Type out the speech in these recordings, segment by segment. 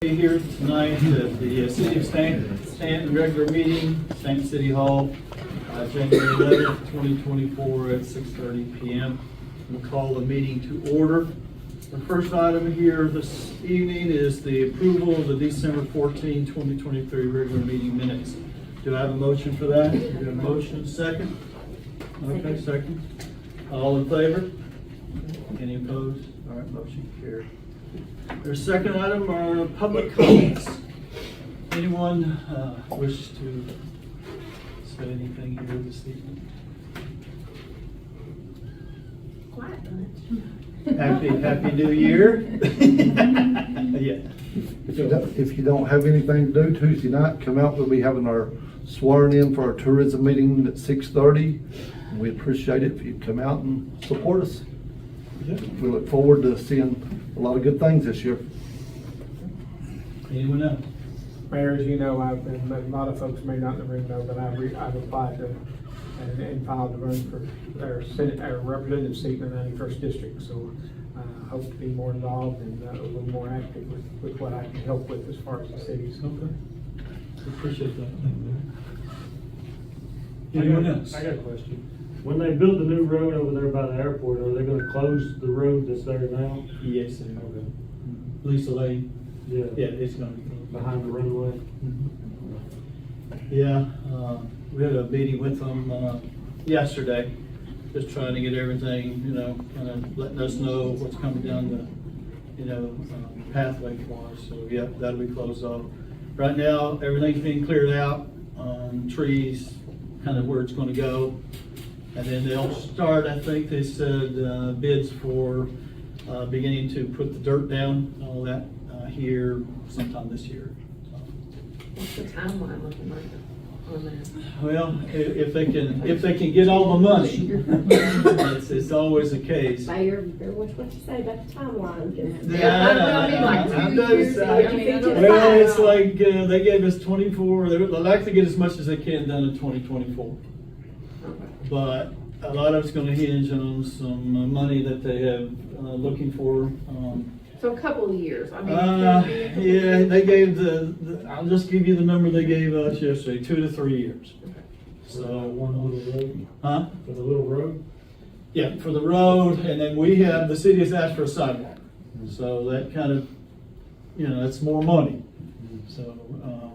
Here tonight at the City of Stanton regular meeting, Stanton City Hall, January 11th, 2024 at 6:30 p.m. We'll call the meeting to order. The first item here this evening is the approval of the December 14, 2023 regular meeting minutes. Do I have a motion for that? Do you have a motion? Second? Okay, second. All in favor? Any opposed? All right, motion carried. Our second item are public comments. Anyone wish to say anything here this evening? Quiet bunch. Happy New Year. Yeah. If you don't have anything to do Tuesday night, come out. We'll be having our swearing in for our tourism meeting at 6:30. We appreciate it if you come out and support us. We look forward to seeing a lot of good things this year. Anyone else? Mayor, as you know, a lot of folks may not in the room know, but I've applied to and filed to run for our representative seat in the 91st district. So I hope to be more involved and a little more active with what I can help with as far as the cities. Okay. Appreciate that. Anyone else? I got a question. When they build the new road over there by the airport, are they gonna close the road that's there now? Yes, sir. Okay. Lisa Lane. Yeah. Yeah, it's gonna be Behind the runway? Yeah, we had a meeting with them yesterday, just trying to get everything, kind of letting us know what's coming down the, pathway for us. So yeah, that'll be closed off. Right now, everything's being cleared out, trees, kind of where it's going to go. And then they'll start, I think they said, bids for beginning to put the dirt down, and all that here sometime this year. So. What's the timeline looking like on that? Well, if they can get all the money, it's always the case. Mayor, what you say about the timeline? Well, it's like they gave us 24. They like to get as much as they can done in 2024, but a lot of it's going to hinge on some money that they have looking for. So a couple of years. I mean, Yeah, they gave I'll just give you the number they gave us yesterday, 2 to 3 years. So one little road? Huh? For the little road? Yeah, for the road, and then the city has asked for a sidewalk. So that kind of, that's more money. So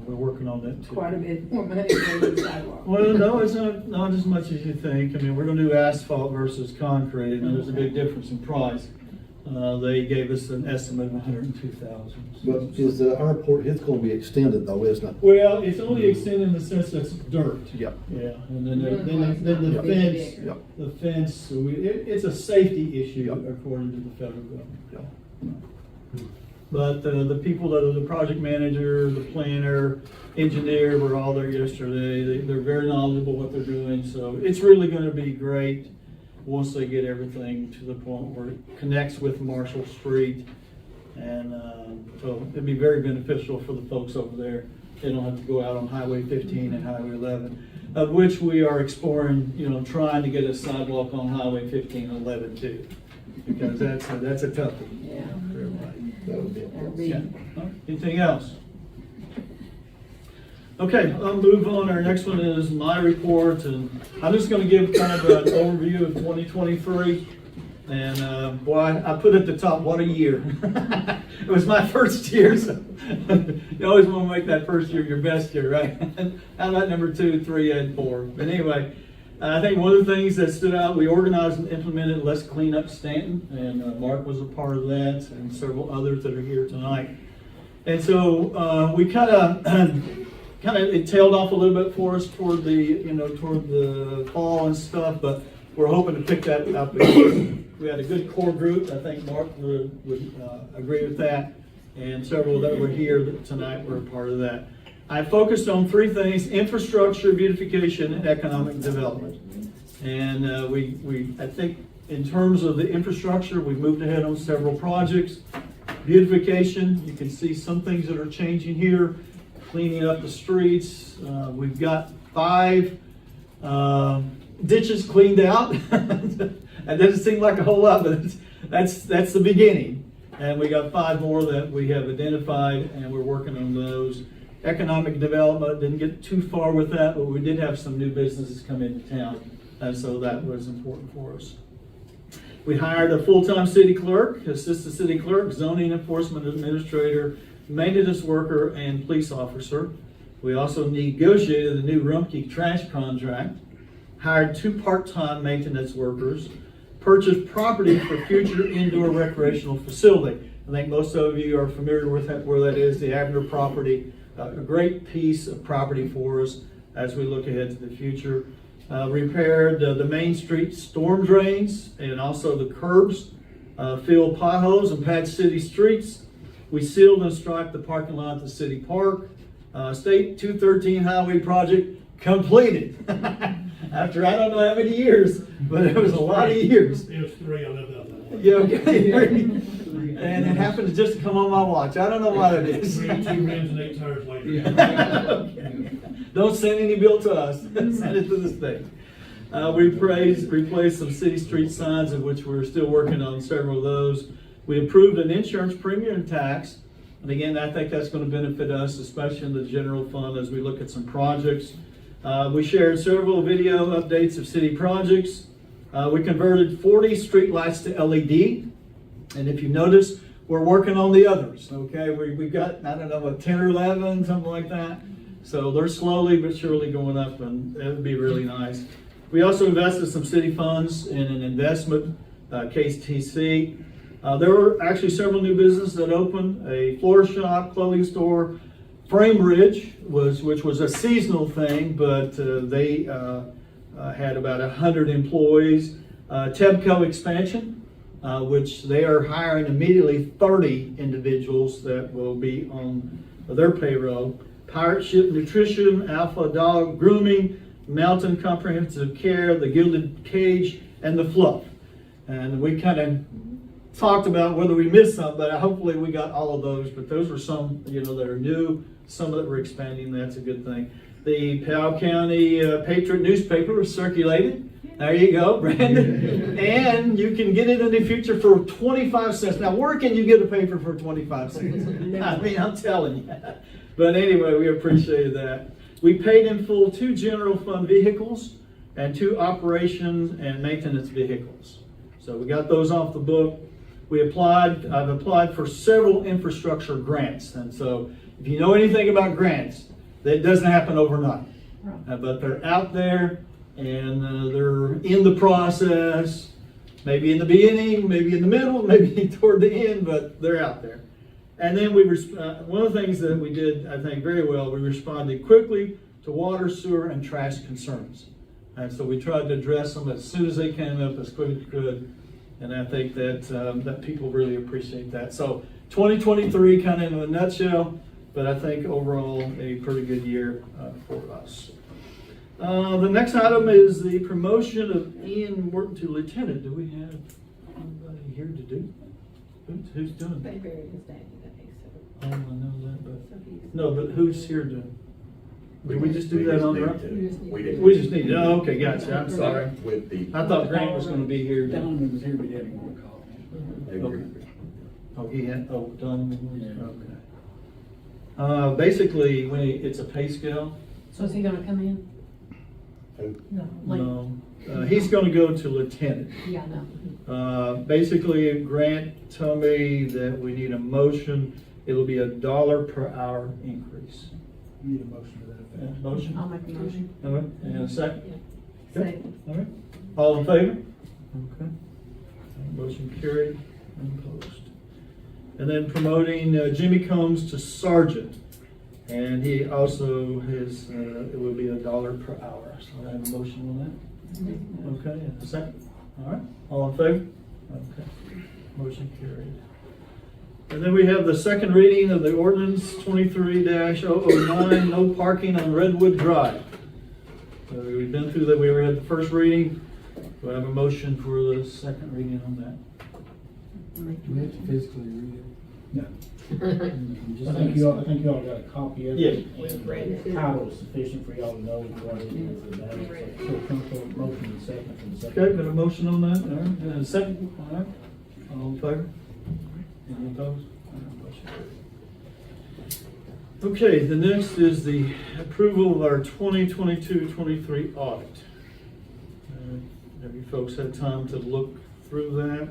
we're working on that too. Quite a bit more money for the sidewalk. Well, no, it's not as much as you think. I mean, we're gonna do asphalt versus concrete, and there's a big difference in price. They gave us an estimate of $102,000. But is the airport, it's gonna be extended though, isn't it? Well, it's only extended in the sense that it's dirt. Yep. Yeah, and then the fence, Yep. the fence, so it's a safety issue Yep. according to the federal government. Yep. But the people that are the project manager, the planner, engineer were all there yesterday. They're very knowledgeable what they're doing, so it's really gonna be great once they get everything to the point where it connects with Marshall Street. And so it'd be very beneficial for the folks over there. They don't have to go out on Highway 15 and Highway 11, of which we are exploring, trying to get a sidewalk on Highway 15 and 11 too. Because that's a toughie. Yeah. For everybody. That would be That'd be- Yeah. All right. Anything else? Okay, I'll move on. Our next one is my report, and I'm just going to give kind of an overview of 2023. And boy, I put at the top, what a year. It was my first year, so you always want to make that first year your best year, right? How about number 2, 3, and 4? But anyway, I think one of the things that stood out, we organized and implemented Let's Clean Up Stanton, and Mark was a part of that, and several others that are here tonight. And so we kind of it tailed off a little bit for us toward the fall and stuff, but we're hoping to pick that up again. We had a good core group. I think Mark would agree with that, and several that were here tonight were a part of that. I focused on 3 things: infrastructure, beautification, and economic development. And I think in terms of the infrastructure, we've moved ahead on several projects. Beautification, you can see some things that are changing here. Cleaning up the streets. We've got 5 ditches cleaned out. That doesn't seem like a whole lot, but that's the beginning. And we got 5 more that we have identified, and we're working on those. Economic development, didn't get too far with that, but we did have some new businesses come into town, and so that was important for us. We hired a full-time city clerk, assistant city clerk, zoning enforcement administrator, maintenance worker, and police officer. We also negotiated the new Rumpke trash contract, hired 2 part-time maintenance workers, purchased property for future indoor recreational facility. I think most of you are familiar with where that is, the Abner property. A great piece of property for us as we look ahead to the future. Repaired the Main Street storm drains and also the curbs, filled potholes and patched city streets. We sealed and striped the parking lot at the city park. State 213 highway project completed. After I don't know how many years, but it was a lot of years. It was 3, I lived out that one. Yeah, okay. And it happened to just come on my watch. I don't know what it is. 2 rims and 8 tires later. Okay. Don't send any bill to us. Send it to the state. We replaced some city street signs, of which we're still working on several of those. We approved an insurance premium tax. And again, I think that's going to benefit us, especially in the general fund as we look at some projects. We shared several video updates of city projects. We converted 40 streetlights to LED. And if you notice, we're working on the others, okay? We've got, I don't know, 10 or 11, something like that. So they're slowly but surely going up, and that would be really nice. We also invested some city funds in an investment, KTC. There were actually several new businesses that opened, a floor shop, clothing store, Frame Ridge, which was a seasonal thing, but they had about 100 employees. Tebco expansion, which they are hiring immediately 30 individuals that will be on their payroll. Pirate Ship Nutrition, Alpha Dog Grooming, Mountain Comprehensive Care, the Gilded Cage, and the Fluff. And we kind of talked about whether we missed some, but hopefully we got all of those. But those were some, that are new, some that we're expanding. That's a good thing. The Powell County Patriot newspaper was circulated. There you go, Brandon. And you can get it in the future for 25 cents. Now, where can you get a paper for 25 cents? I mean, I'm telling you. But anyway, we appreciated that. We paid in full 2 general fund vehicles and 2 operations and maintenance vehicles. So we got those off the book. I've applied for several infrastructure grants. And so if you know anything about grants, that doesn't happen overnight. But they're out there. And they're in the process, maybe in the beginning, maybe in the middle, maybe toward the end, but they're out there. And then one of the things that we did, I think, very well, we responded quickly to water, sewer, and trash concerns. And so we tried to address them as soon as they came up, as quick as we could. And I think that people really appreciate that. So 2023 kind of in a nutshell, but I think overall a pretty good year for us. The next item is the promotion of Ian Morton to lieutenant. Do we have anybody here to do? Who's doing They that? buried his daddy today, Oh, I know that, but, so he's. no, but who's here to? Did we just do that on our own? We just We just need to, oh, okay, gotcha, I'm sorry. With the. I thought Grant was gonna be here. Donovan was here, we didn't want to call him. Okay. Oh, he had, Donovan, okay. Basically, it's a pay scale. So is he gonna come in? No. Like, No, he's gonna go to lieutenant. yeah, no. Basically, Grant told me that we need a motion. It'll be $1 per hour increase. You need a motion to that effect. Motion? I'll make a motion. All right, and a second? Second. All right, all in favor? Okay. Motion carried and opposed. And then promoting Jimmy Combs to sergeant. And he also it will be $1 per hour. So I have a motion on that. Okay, and a second? All right, all in favor? Okay, motion carried. And then we have the second reading of the ordinance 23-009, no parking on Redwood Drive. So we've been through that, we already had the first reading. Do I have a motion for the second reading on that? Do we have to physically read it? No. Just- I think you all got a copy of it. Yeah. And the title is sufficient for y'all to know what it is. And that is so comfortable, motion and second for the second. Okay, got a motion on that, all right, and a second, all right, all in favor? Any opposed? Okay, the next is the approval of our 2022-23 audit. Have you folks had time to look through that?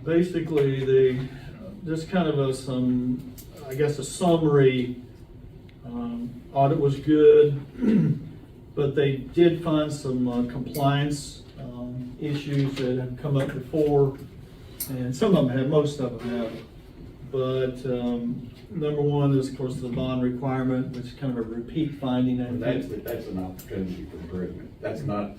Basically, just kind of I guess a summary. Audit was good, but they did find some compliance issues that have come up before, and some of them have, most of them have. But number one is, of course, the bond requirement, which is kind of a repeat finding. And that's an opportunity for improvement. That's not a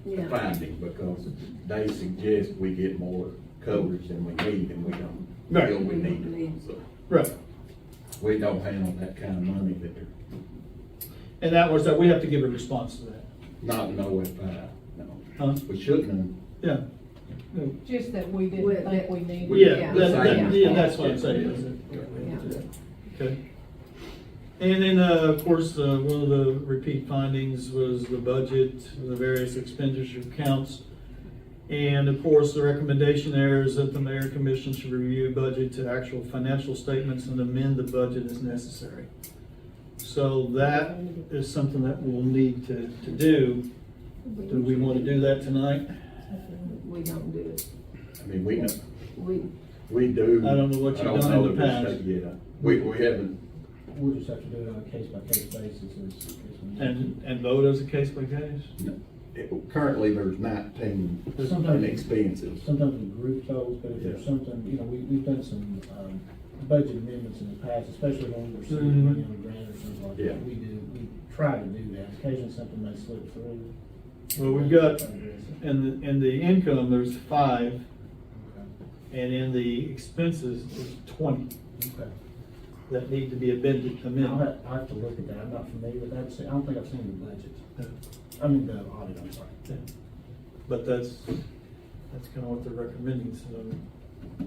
Yeah. finding, because they suggest we get more coverage than we need, and we don't Right. feel we need it. So Right. we don't handle that kind of money that they're And that was that we have to give a response to that. not no FI, Huh? no. We shouldn't Yeah. Just that we didn't Well, think we needed. Yeah, Yeah. yeah, that's what I'm saying. is it? Okay. And then, of course, one of the repeat findings was the budget, the various expenditure counts. And of course, the recommendation there is that the mayor and commission should review budget to actual financial statements and amend the budget as necessary. So that is something that we'll need to do. Do we want to do that tonight? We don't do it. I mean, we know, We, we do. I don't know what you've I don't done know in the that past. Yeah, we haven't, We'll just have to do it on a case-by-case basis as we need. And vote as a case by case? currently there's 19 Sometimes- expenses. Sometimes we group those, but if there's Yeah. something, we've done some, budget amendments in the past, especially when we're receiving Mhm. money on a grant or something like Yeah. that. We try to do that. Occasionally something may slip through. Well, we've got, in the income, there's 5, Okay. and in the expenses, there's 20 Okay. that need to be amended. I'll have to look at that. I'm not familiar with that. I don't think I've seen the budget. I mean, the audit, I'm sorry. Yeah. But that's kind of what they're recommending, so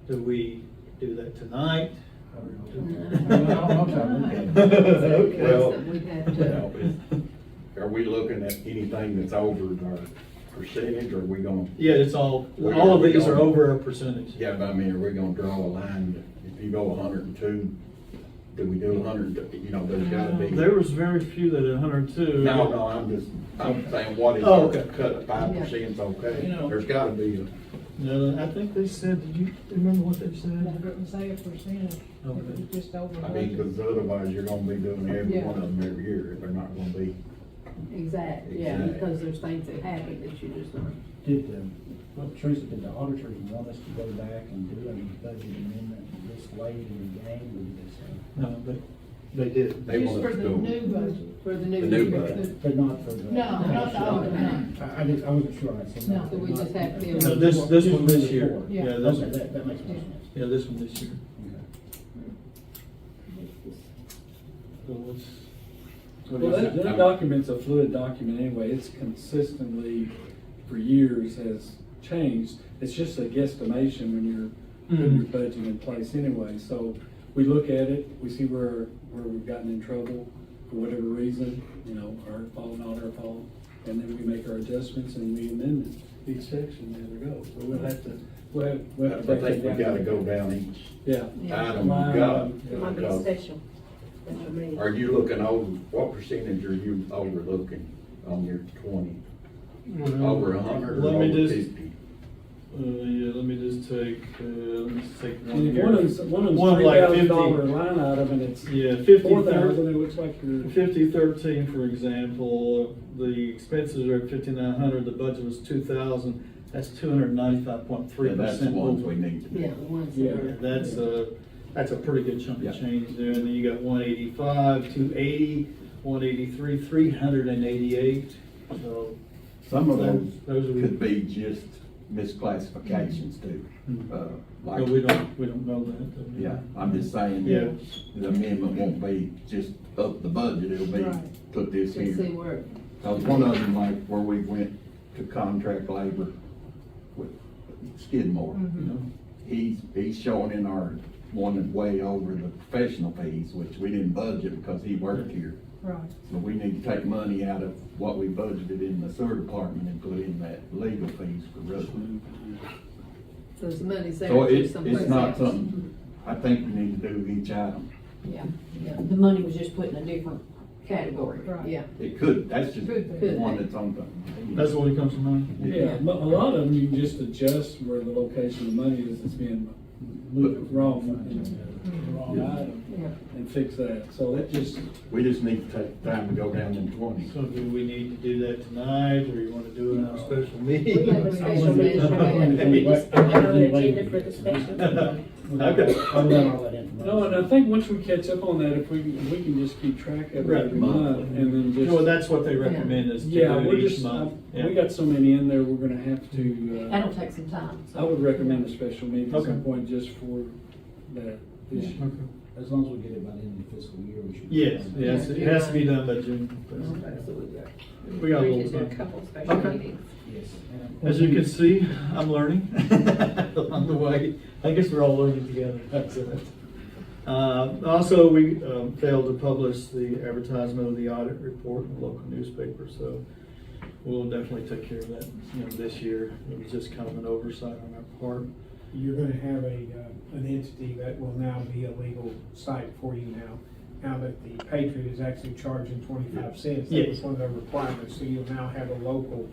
do we do that tonight? Okay. Well, we'd have you to. know, are we looking at anything that's over our percentage, or are we gonna? Yeah, it's all of these are over a percentage. Yeah, but I mean, are we gonna draw a line, if you go 102, do we do 100, there's gotta be. There was very few that at 102. No, I'm saying, what is, Oh, okay. cut 5%'s okay, You know- there's gotta be No, I think they said, did you remember what they I said? didn't say a percent, it Okay. was just over. I mean, cause otherwise you're gonna be doing every Yeah. one of them every year, if they're not gonna be. Exactly, yeah, Exactly. because there's things that happen that you just don't. Teresa, did the auditors want us to go back and do a budget amendment this late in the game, or did they say? No, they did. They Just want for us to the go. new budget. For the The new. new year. budget. But not for the. No, not the audit, no. I wasn't sure. No. So we just have to. No, this one this year. Yeah. Yeah, this, Okay, that makes more sense. yeah, this one this year. Okay. So what's- Well, that document's a fluid document anyway. It's consistently, for years, has changed. It's just a guesstimation when you're putting your budget in place anyway. So we look at it, we see where we've gotten in trouble for whatever reason, our fault, not our fault. And then we make our adjustments and we amend it, each section, there we go. So we'll have to I break think we that gotta down. go down each Yeah. item we've got. It might be because special meeting. Are you looking over, what percentage are you overlooking on your 20? Over 100 or Let me over just- 50? Yeah, let me just take one And if here. one of them's One like $3,000 50. line item and it's Yeah, 50, 4,000, it looks like you're. 5013, for example, the expenses are at 5,900, the budget was 2,000, that's 295.3%. Yeah, that's the ones we need to Yeah, do. the ones Yeah. that are. That's a pretty good chunk Yeah. of change there, and then you got 185, 280, 183, 388, so. Some of Those those are- could be just misclassifications too. Mhm. Like, But we don't know that. do we? yeah, I'm just saying, Yeah. the amendment won't be just up the budget, it'll be, Right. put this To see here. where, Cause one of them, like, where we went to contract labor with Skidmore, You know? he's showing in our one that's way over the professional fees, which we didn't budget because he worked here. Right. So we need to take money out of what we budgeted in the sewer department and put in that legal fees for roads. So the money's there. So to it's someplace not else. something, I think we need to do each item. Yeah, yeah, the money was just put in a different category. Right, yeah. It could, that's just Could. one that's on the. That's what comes to mind. Yeah, but a lot of them, you can just adjust where the location of the money is, it's being moved wrong in the wrong item Yeah. and fix that. So it just, We just need to take time to go down in 20. So do we need to do that tonight, or you wanna do it on a special We meeting? have a special meeting. Okay. Just put it on the agenda for the special. Okay. I'll let all that information. no, and I think once we catch up on that, if we can just keep track of it Right. every month and then just. Well, that's what they recommend is to Yeah, do we're it each just, month. we Yeah. got so many in there, we're gonna have to, That'll take some time. I would recommend a special meeting at some Okay. point just for that issue. Okay. As long as we get it by the end of the fiscal year, we should. Yes, yes, it has to be done by June. We got a We little can do a time. couple special Okay. meetings. Yes. As you can see, I'm learning along the way. I guess we're all learning together. That's it. Also, we failed to publish the advertisement of the audit report in the local newspaper, so we'll definitely take care of that, this year. It was just kind of an oversight on our part. You're gonna have an entity that will now be a legal site for you now that the Patriot is actually charging 25 cents. That was Yes. one of their requirements, so you'll now have a local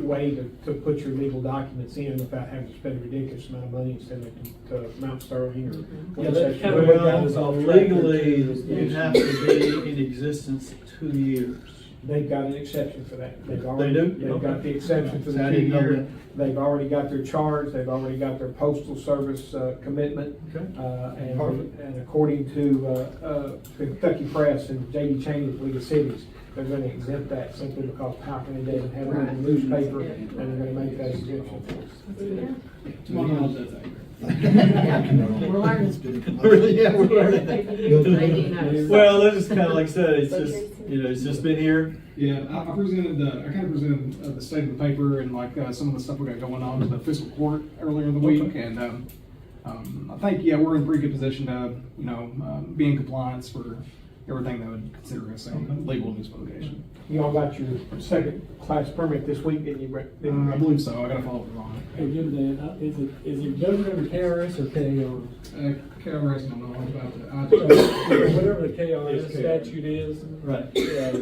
way to put your legal documents in without having to spend a ridiculous amount of money and send it to Mount Sterling or. Yeah, that kind of what got us off track. Legally, you have to be in existence 2 years. They've got an exception for that. They do? They've got the exception for the I didn't know 2 year. that. They've already got their charge, they've already got their postal service commitment. Okay. And according to Kentucky Press and J.D. Cheney's League of Cities, they're gonna exempt that simply because Powell County doesn't have it in the newspaper, and they're gonna make that exemption for us. We're learning. Really, yeah, we're learning. Maybe not. Well, that's just kind of like I said, it's just, it's just been here. Yeah, I kind of presented the state of the paper and like some of the stuff we got going on to the fiscal court earlier in the week, and I think we're in pretty good position to be in compliance for everything that would consider us a legal news publication. You all got your second class permit this week, didn't you, Brett? I believe so. I got to follow up on Hey, Jim, Dan, is it government or KRS or KR? it. KRS, I don't know about the. Whatever the KRS Yes, statute is. Right.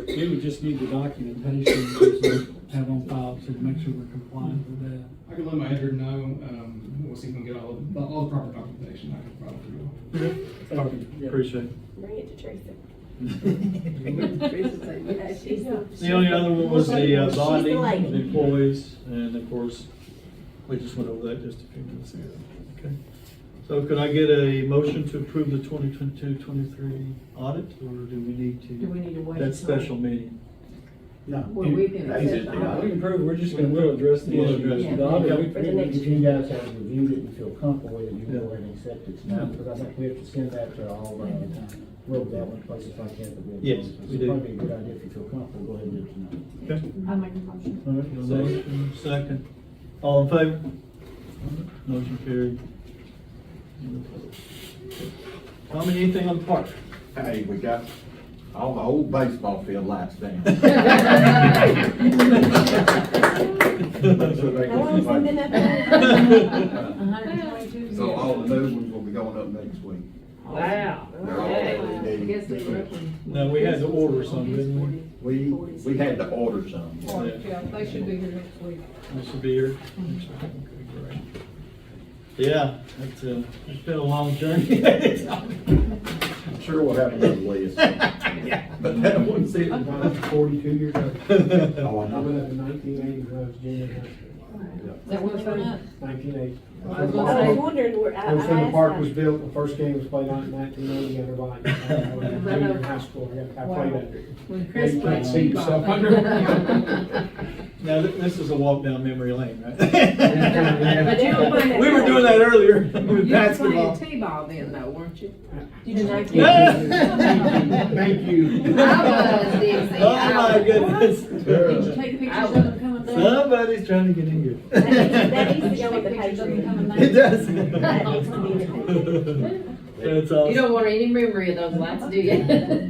We would just need the documentation to have on file to make sure we're compliant with that. I can let my editor know. We'll see if we can get all the proper documentation. I can probably do. Yeah. Appreciate it. Bring it to Teresa. The only other one was the bonding of the employees, and of course, we just went over that just a few minutes ago. Okay. So could I get a motion to approve the 2022-23 audit, or do we need to? Do we need to wait? That special meeting? No. Well, we can That's accept it. the We audit. can prove, we're just gonna, we'll address the We'll issue. address it. The audit, For the we- next If you guys have reviewed it and feel comfortable with it, you Yeah. can go ahead and accept it tonight, because I think we have to send that to all road development places like that that we have. Yes, So we it's do. probably a good idea if you feel comfortable, go ahead and do it tonight. Okay. I make a motion. All right, a motion, second. All in favor? Motion carried. Tommy, anything on the park? Hey, we got all the old baseball field lights down. How long has it been up there? 122 So years. all the new ones will be going up next week. Wow. They're all Okay. LED. I guess they were open. No, we had to order some, didn't we? We had to order some. Yeah, they should be here next week. I should be here. Okay, great. Yeah, it's been a long journey. I'm sure we'll have another list. But that one's it. 42 years old. Oh, I I know. went up in 1980 when I was junior in high school. Is that what's going up? 1980. I was I gonna was say, wondering where, I When the asked park that. was built, the first game was played on in 1980 under light. I was in junior in high school, I played under it. when Chris You played can't see yourself T-ball. under. Now, this is a walk down memory lane, right? But you don't find that We were doing that earlier with You were basketball. playing T-ball then though, weren't you? You did not Thank you. I was, Dixie. Oh, my goodness. Did you take pictures of them coming down? Somebody's trying to get in here. That needs to go with the Pictures of them Patriot. coming down? It does. That needs to be in the Patriot. That's You awesome. don't want any memory of those lights, do you?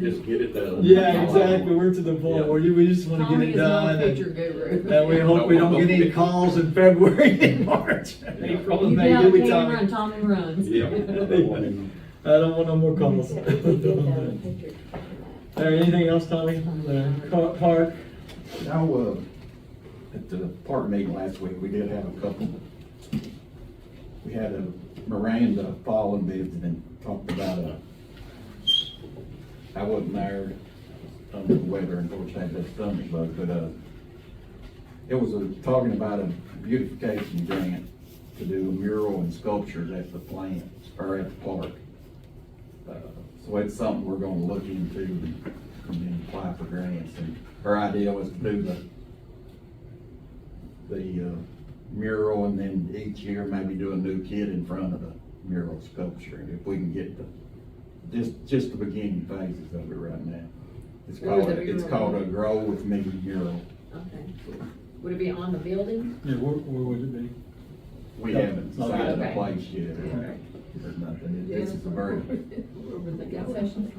Just get it done. Yeah, exactly. We're to the point where we just want to Tommy get is it not a done. picture And guru. we hope we don't get any calls in February and March. April and You May, get do on we, camera and Tommy? Tommy runs. Yeah. I don't want him- I don't want no more calls. Anything else, Tommy? Park? Now, at the park meeting last week, we did have a couple. We had a Miranda Fallen visit and talked about I wasn't there under the weather, unfortunately, I had that stomach bug, but, it was talking about a beautification grant to do a mural and sculptures at the plant, or at the park. So it's something we're gonna look into and then apply for grants, and her idea was to do the mural, and then each year maybe do a new kid in front of the mural sculpture, and if we can get just the beginning phases of it right now. It's Where is called, the it's mural? called a Grow With Me mural. Okay. Would it be on the building? Yeah, where would it be? We haven't decided Okay. a place yet. Okay. There's nothing, this is a very, Concessions?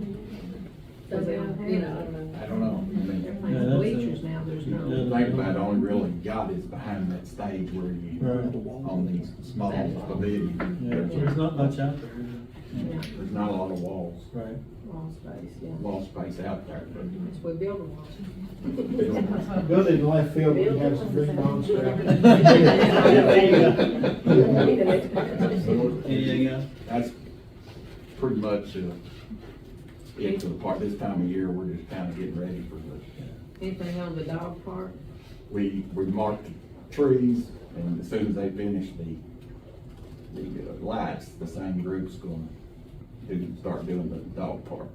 Does it, you know, I don't know. I don't know, I mean, Yeah, that's Bleachers now, there's no. think about it, only really got is behind that stage where you, Right. on these small pavilions. Yeah, there's not much out there. There's not a lot of walls, Right. Wall space, yeah. wall space out there, but. That's what building was. Building left field, we have some green monster out Anything else? That's pretty much, it for the park, this time of year, we're just kinda getting ready for Anything on the dog park? we marked the trees, and as soon as they finish the lights, the same group's gonna start doing the dog park.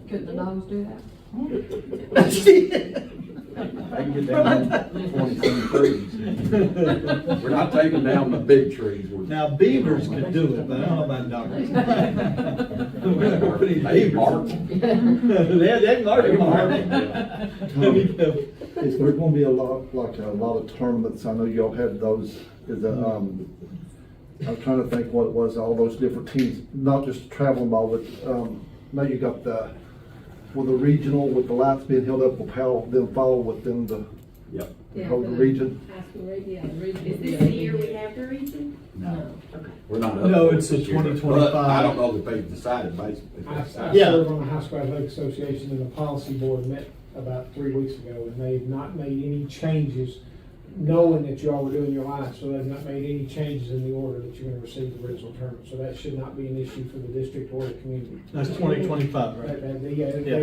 Couldn't the dogs do that? They can get down 20-some trees. We're not taking down the big trees. Now beavers could do it, but I don't know about dogs. We're not gonna put any They beavers. bark. They mark They them mark hard. them, Is there gonna be a lot of tournaments? I know y'all had those, I'm trying to think what it was, all those different teams, not just traveling ball, but, now you got the regional with the lights being held up, will how then follow within the Yep. whole region. High school radio, yeah, the region. Is this the year we have the region? No, Okay. we're not up. No, for it it's a this year. 2025. But I don't know that they've decided basically. I Yeah. serve on the High School Athletic Association, and the policy board met about 3 weeks ago, and they've not made any changes, knowing that you all were doing your lives, so they've not made any changes in the order that you're gonna receive the regional tournament, so that should not be an issue for the district or the community. That's 2025, right?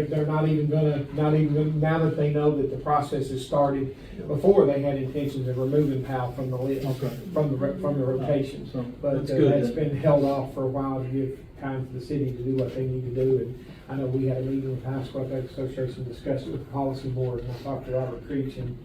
They're not even gonna, now that they know that the process has started, before they had intentions of removing PAL from the list, Okay. from the rotation. So, But that's good that's then. been held off for a while to give time for the city to do what they need to do. And I know we had a meeting with the High School Athletic Association, discussed it with the policy board, and I talked to Robert Creech in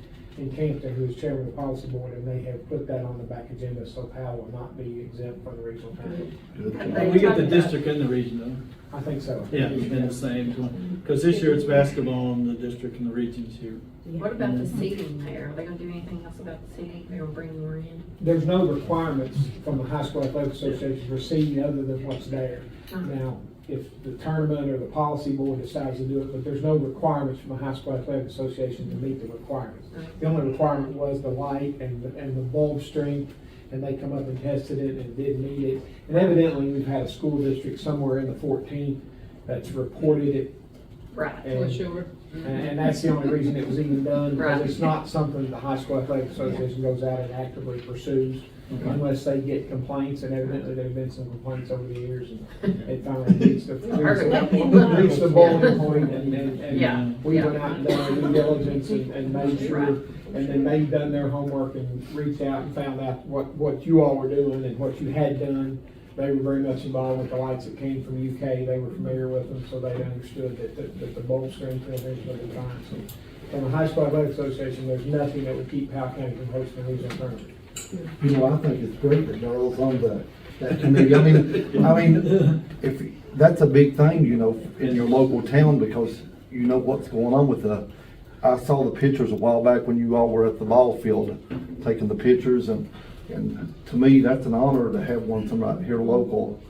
Canton, who is chairman of the policy board, and they have put that on the back agenda, so PAL will not be exempt from the regional tournament. We get the district and the region, though. I think so. Yeah, it's been the same, because this year it's basketball and the district and the regions here. What about the seating there? Are they gonna do anything else about the seating? They're gonna bring more in? There's no requirements from the High School Athletic Association for seating other than what's there. Now, if the tournament or the policy board decides to do it, but there's no requirements from the High School Athletic Association to meet the requirements. The only requirement was the light and the bulb strength, and they come up and tested it and did meet it. And evidently, we've had a school district somewhere in the 14 that's reported it. Right. And- Sure. And that's the only reason it was even done, because Right. it's not something the High School Athletic Association goes out and actively pursues unless they get complaints, and evidently there've been some complaints over the years, and it finally reached the boiling point, and Yeah, we yeah. went out and done our due diligence and made sure, Right. and then they've done their homework and reached out and found out what you all were doing and what you had done. They were very much involved with the lights that came from UK. They were familiar with them, so they understood that the bulb strength and everything was going to be fine. So from the High School Athletic Association, there's nothing that would keep Powell County from hosting a regional tournament. You know, I think it's great that Darrell's on that committee. I mean, if, that's a big thing, you know, in your local town, because you know what's going on with I saw the pictures a while back when you all were at the ball field, taking the pictures, and to me, that's an honor to have one from right here local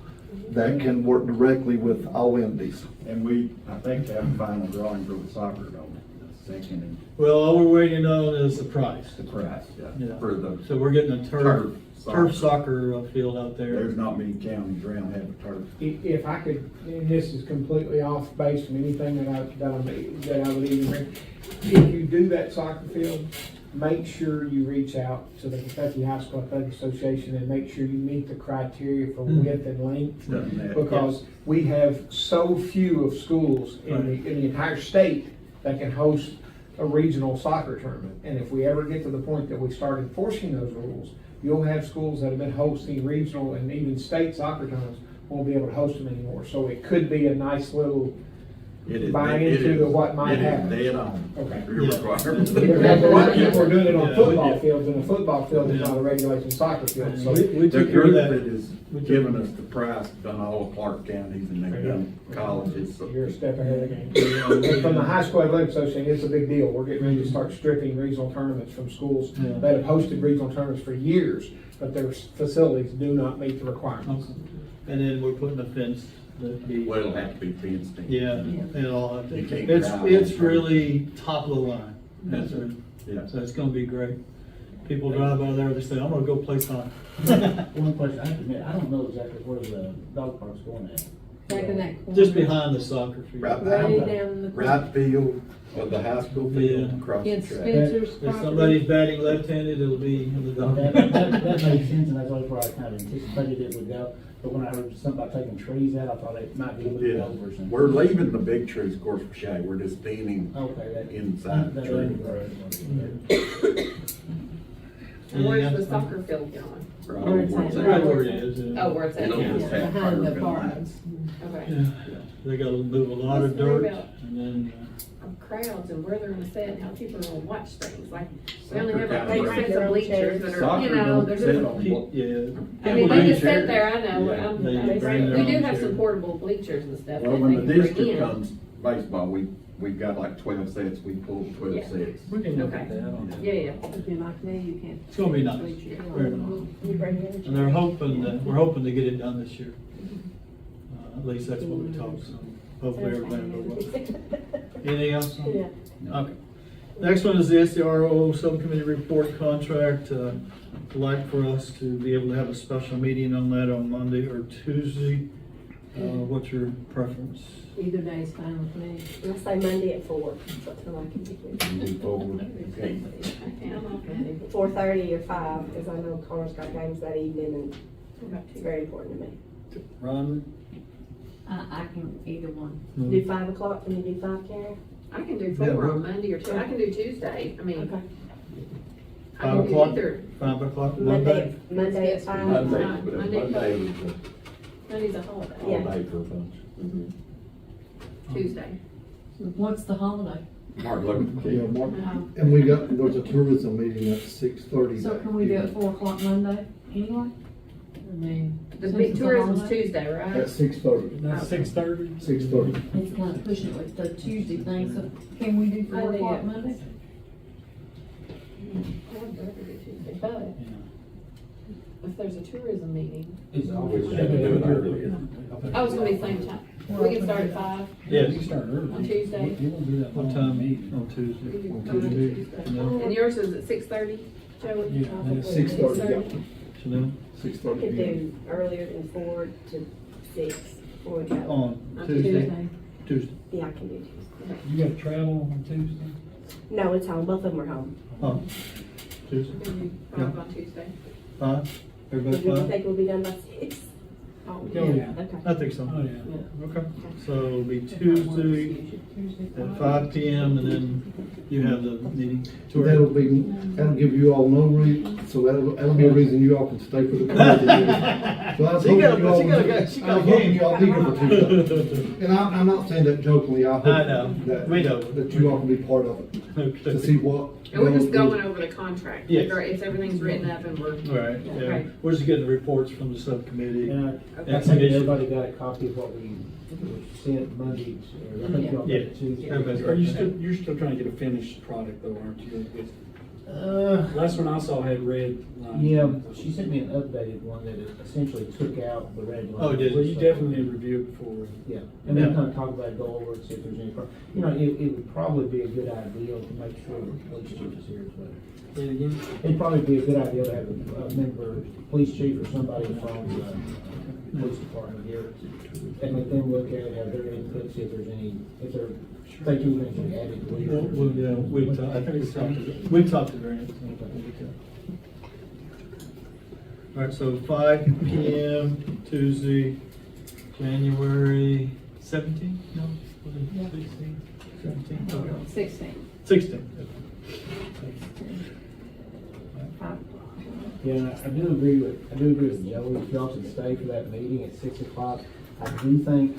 that can work directly with all entities. And we, I think, have a final drawing for the soccer, don't we? The second and Well, all we're waiting on is the price. the price, Yeah. for the. So we're getting a turf Turf soccer field out there. There's not many counties around have a turf. If I could, and this is completely off base from anything that I would even read. If you do that soccer field, make sure you reach out to the Kentucky High School Athletic Association and make sure you meet the criteria for width and length. Done that. Because we have so few of schools in the entire state that can host a regional soccer tournament. And if we ever get to the point that we start enforcing those rules, you'll have schools that have been hosting regional and even state soccer tournaments won't be able to host them anymore. So it could be a nice little It is- buy it into is- what might happen. It is dead on. Okay. Your requirements. Because a lot of people are doing it on Yeah. football fields, and a football field is not a regulation soccer field, so. We The took care of group that. that is giving us the price, done all of Clark counties and they've done colleges, so. You're a step ahead of the game. And from the High School Athletic Association, it's a big deal. We're getting ready to start stripping regional tournaments from schools Yeah. that have hosted regional tournaments for years, but their facilities do not meet the requirements. Okay. And then we're putting a fence that be, Well, it'll have to be fenced in. yeah, and all that. You can't It's, drive it's on it. really top of the line. That's it. Yeah. So it's gonna be great. People drive by there, they say, I'm gonna go play soccer. One question, I have to admit, I don't know exactly where the dog park's going at. Back in that corner. Just behind the soccer field. Right Way behind down the. Right field of the high school field Yeah. across the Against track. Spencer's If property. somebody's batting left-handed, it'll be in the dog. That makes sense, and that's always where I kind of anticipated it would go. But when I heard something about taking trees out, I thought it might be moved Yeah, over or something. we're leaving the big trees, of course, for shade, we're just thinning Okay, that. inside the that- tree. And where's the soccer field going? Right it's where at. Right where it is. yeah. Oh, where it's at, It'll yeah, just have behind the curving park. lines. Okay. Yeah. They gotta move a lot of Let's worry dirt about- and then, Crowds and where they're gonna sit and how people are gonna watch things, like, we only Soccer have like kinda eight sets of bleachers that are, Soccer you know, don't there's sit just. on yeah. I mean, they just Chair. sit there, I know, Yeah. They bring their we own do have chair. some portable bleachers and stuff that Well, they when can the bring district in. comes baseball, we've got like 12 sets, we pull 12 Yeah. sets. We can look Okay. at that on. Yeah, yeah. If you're like me, you can't. It's gonna be nice. Very nice. You bring your And they're hoping, we're hoping to get it done this year. At least that's what we talked, so hopefully everything will go well. Anything else? Yeah. Okay. Next one is the SDRO Subcommittee Report Contract. I'd like for us to be able to have a special meeting on that on Monday or Tuesday. What's your preference? Either day's fine with me. I say Monday at 4, so I can be here. Move forward. Okay. Yeah, I'm okay. 4:30 or 5, because I know Connor's got games that evening, and it's very important to me. Ron? I can, either one. Do 5 o'clock, can you do 5, Karen? I can do Yeah, 4 we're- on Monday or two, I can do Tuesday, I mean, Okay. I 5 can do o'clock? either. 5 o'clock Monday? Monday at 5. Monday, Monday. but Monday is Monday's a holiday. all Yeah. day for a bunch. Mhm. Tuesday. What's the holiday? Martin Luther Yeah, King. Mark. And we got, there's a tourism meeting at 6:30. So can we do it 4 o'clock Monday anyway? I mean. The since big it's a tourism's holiday, Tuesday, right? At 6:30. That's 6:30? 6:30. It's kind of pushing it with the Tuesday thing, so can we do 4 Monday, o'clock yeah. Monday? I would rather do Tuesday, but if there's a tourism meeting, We should do it earlier. oh, it's gonna be the same time. We can start at 5 Yes. You can start early. on Tuesday. You won't do that What long time meeting. on We Tuesday? can On come on Tuesday? Tuesday. No? And yours is at 6:30, Joey? Yeah, and it's 6:30, yeah. Chanel? 6:30 Could p.m. do earlier than 4 to 6, 4 to go. On On Tuesday? Tuesday. Yeah, I can do Tuesday. You gotta travel on Tuesday? No, it's home, both of them are home. Oh, Tuesday. We can do 5 on Tuesday. 5? Everybody Do you 5? think we'll be done by 6? Oh, yeah. Okay. I think so. Oh, yeah. Okay, so it'll be Tuesday at 5 p.m. and then you have the meeting. That'll give you all no reason, so that'll be a reason you all can stay for the closing meeting. So I was She hoping got a- you all she got a- would- she got I a was hoping game. you all be here for Tuesday. And I'm not saying that jokingly, I I hope know. that. We know. That you all can be part of it, Okay. to see what. And we're just going over the contract. Yes. If everything's written up and we're. All right, yeah. Okay. We're just getting the reports from the subcommittee. And I And think commission. everybody got a copy of what we sent Monday, or I think y'all got Yeah. it Tuesday. Everybody's Are you still, you're still trying to get a finished product though, aren't you? Last one I saw had red lines. Yeah, she sent me an updated one that essentially took out the red line. Oh, did Well, you definitely need to review it before. Yeah, and then kind of talk about it, go over it, see if there's any problem. You know, it would probably be a good idea to make sure the police chief is here as well. It'd probably be a good idea to have a member, police chief or somebody from the police department here. And let them look at it, have their input, see if there's any, if they're thinking anything should be added to it. Well, yeah, I think we talked to Grant. All right, so 5 PM Tuesday, January 17th? No, was it 16? 17? Okay. 16. 16. Yeah, I do agree with Joey, if y'all should stay for that meeting at 6 o'clock. I do think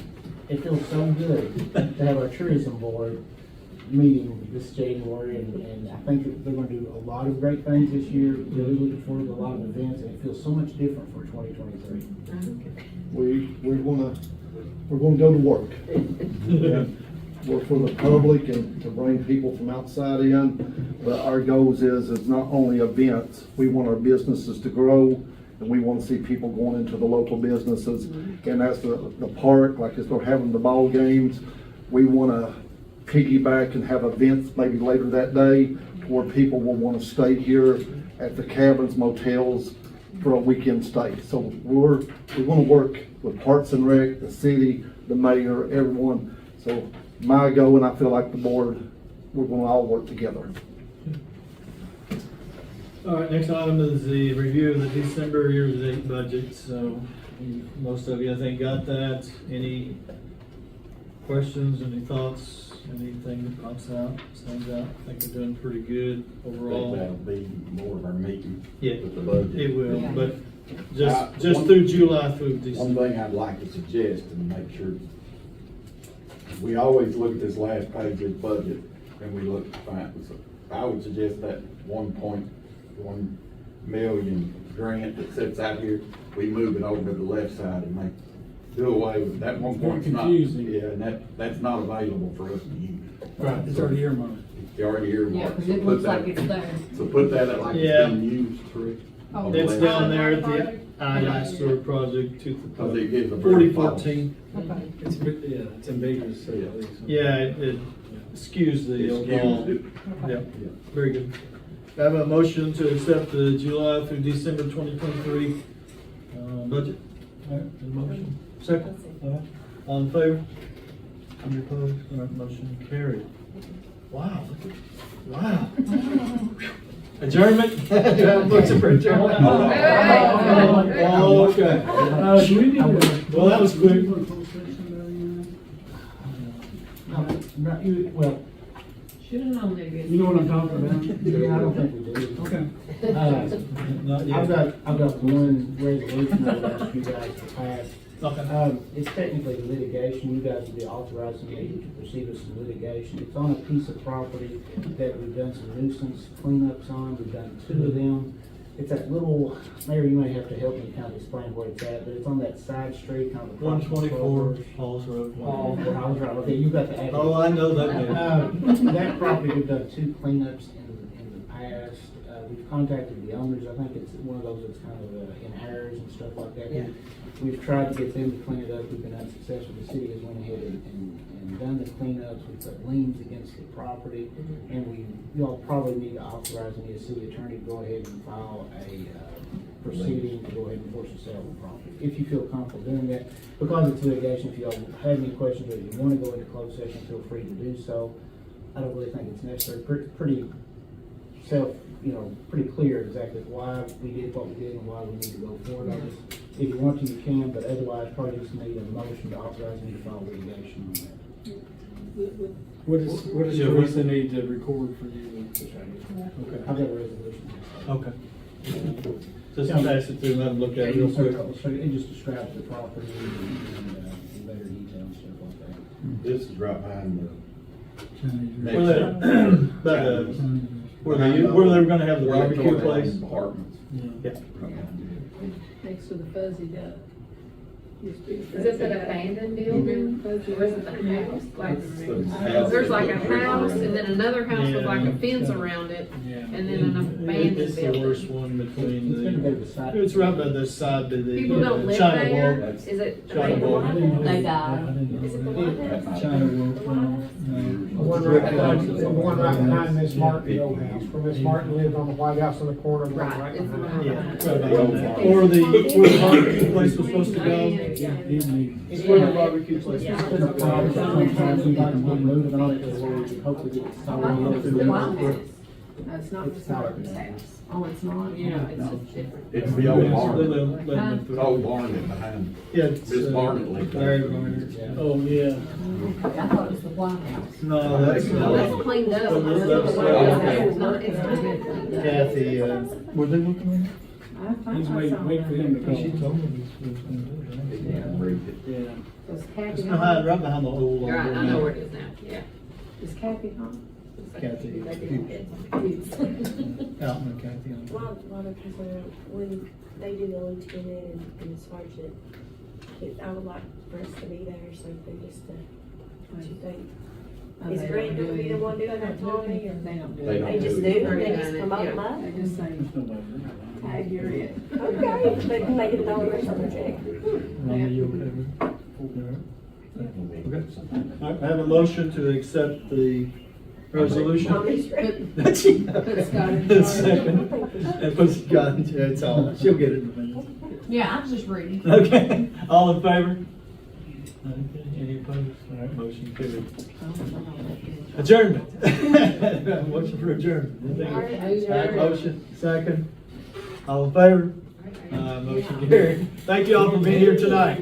it feels so good to have our tourism board meeting this January, and I think that they're gonna do a lot of great things this year. Really looking forward to a lot of events, and it feels so much different for 2023. We're gonna go to work. Work for the public and to bring people from outside in. But our goals is not only events, we want our businesses to grow, and we want to see people going into the local businesses. And that's the park, like as they're having the ball games, we want to piggyback and have events maybe later that day where people will want to stay here at the cabins, motels for a weekend stay. So we're going to work with Parks and Rec, the city, the mayor, everyone. So my goal, and I feel like the board, we're going to all work together. All right, next item is the review of the December year-to-date budget. So most of you, I think, got that. Any questions, any thoughts, anything that pops out, stands out? I think we're doing pretty good overall. That'll be more of our meeting Yeah, with the budget. it will, Yeah. but just through July through One December. thing I'd like to suggest and make sure, we always look at this last page of the budget and we look fine. So I would suggest that 1.1 million grant that sits out here, we move it over to the left side and do away with that 1 point. Confusing. Yeah, and that's not available for us to use. Right, it's already earmarked. It's already earmarked. Yeah, because So it put looks like that- it's there. So put that at like Yeah. it's being used for. Oh, It's down there at the I-Sewer project, Because it gives a very 4014. Okay. It's ambiguous, so at least. Yeah, it skews the It overall. skews it. Yeah, very good. I have a motion to accept the July through December 2023 budget. All right, a motion. Second. All right. All in favor? Any opposed? All right, motion carried. Wow. Wow. Adjournment? Motion for adjournment. Oh, okay. Well, that was quick. Well, Should have known they'd be. You know what I'm talking about? yeah, I don't think we do. Okay. Not yet. I've got one resolution I would ask you guys to pass. Okay. It's technically litigation. You guys will be authorizing me to proceed with some litigation. It's on a piece of property that we've done some nuisance cleanups on. We've done 2 of them. It's that little, Mayor, you may have to help me kind of explain where it's at, but it's on that side street, kind of. 124 Halls Road. Oh, I was right. Okay, you got the address. Oh, I know that name. That property, we've done 2 cleanups in the past. We've contacted the owners. I think it's one of those that's kind of in errors and stuff like that. Yeah. We've tried to get them to clean it up. We've been unsuccessful. The city has went ahead and done the cleanups. We've put liens against the property. And y'all probably need to authorize me as city attorney to go ahead and file a proceeding to go ahead and force the sale of the property. If you feel comfortable doing that, because it's litigation, if y'all have any questions or you want to go into closed session, feel free to do so. I don't really think it's necessary. Pretty pretty clear exactly why we did what we did and why we need to go forward on this. If you want to, you can, but otherwise, probably just need a motion to authorize me to file litigation on that. What does Yeah, Teresa need to record for you? Okay. I've got a resolution. Okay. Just pass it through, let them look at it real quick. It just describes the property and in better detail and stuff like that. This is right behind the. Where they were gonna have the barbecue place. Apartments. Yeah. Next to the fuzzy duck. Is this an abandoned building, or is it the house? Like, there's like a house and then another house with like a fence around it, and then an abandoned It's the building. worst one between It's gonna go to the side. it's right by the side to the. People don't live China there? wall. Is it? China wall. They died. Is it the White House? China The one right behind Miss Martin, the old house, where Miss Martin lived on the White House in the corner, the one Right, right it's the behind. one Yeah, behind. right behind that. Or where the barbecue place was supposed to go. It's where the barbecue place was Yeah. supposed to go. Sometimes we got to move it on it, because we hopefully get it sold. It's the White House. No, it's not Miss Martin's house. Oh, it's not? Yeah, it's just different. It's the old They barn. live- they live through- The old barn that's behind. Yeah, it's, Miss Barnett lived there. Larry Barnett. Oh, yeah. Okay, I thought it was the White House. No, that's No, that's cleaned up. It's not, it's not been cleaned up. Kathy, were they looking on? He's waiting for him to it? She call. told me he was gonna do it. Yeah, read it. Yeah. Is Kathy It's behind, home? right behind the old. You're right, I know where it is now, yeah. Is Kathy home? Kathy. They didn't get it. Out in Kathy. A lot of concern when they do the lieutenant and the sergeant. I would like for us to be there or something, just to, what you think? Is Grant gonna be the one doing that, Tommy, or? They don't do They it. don't They just do, they just promote them up? They just say, tag, you're it. Okay, but can they get a dollar or something check? Ronnie, you okay with that? Okay. All right, I have a motion to accept the resolution. Tommy's ready. Put Scott in charge. Second. And put Scott in charge, it's all, she'll get it in a minute. Yeah, I'm just reading. Okay, all in favor? Okay, any opposed? All right, motion carried. Adjournment. Motion for adjournment. All right, motion, second. All in favor? Motion carried. Thank you all for being here tonight.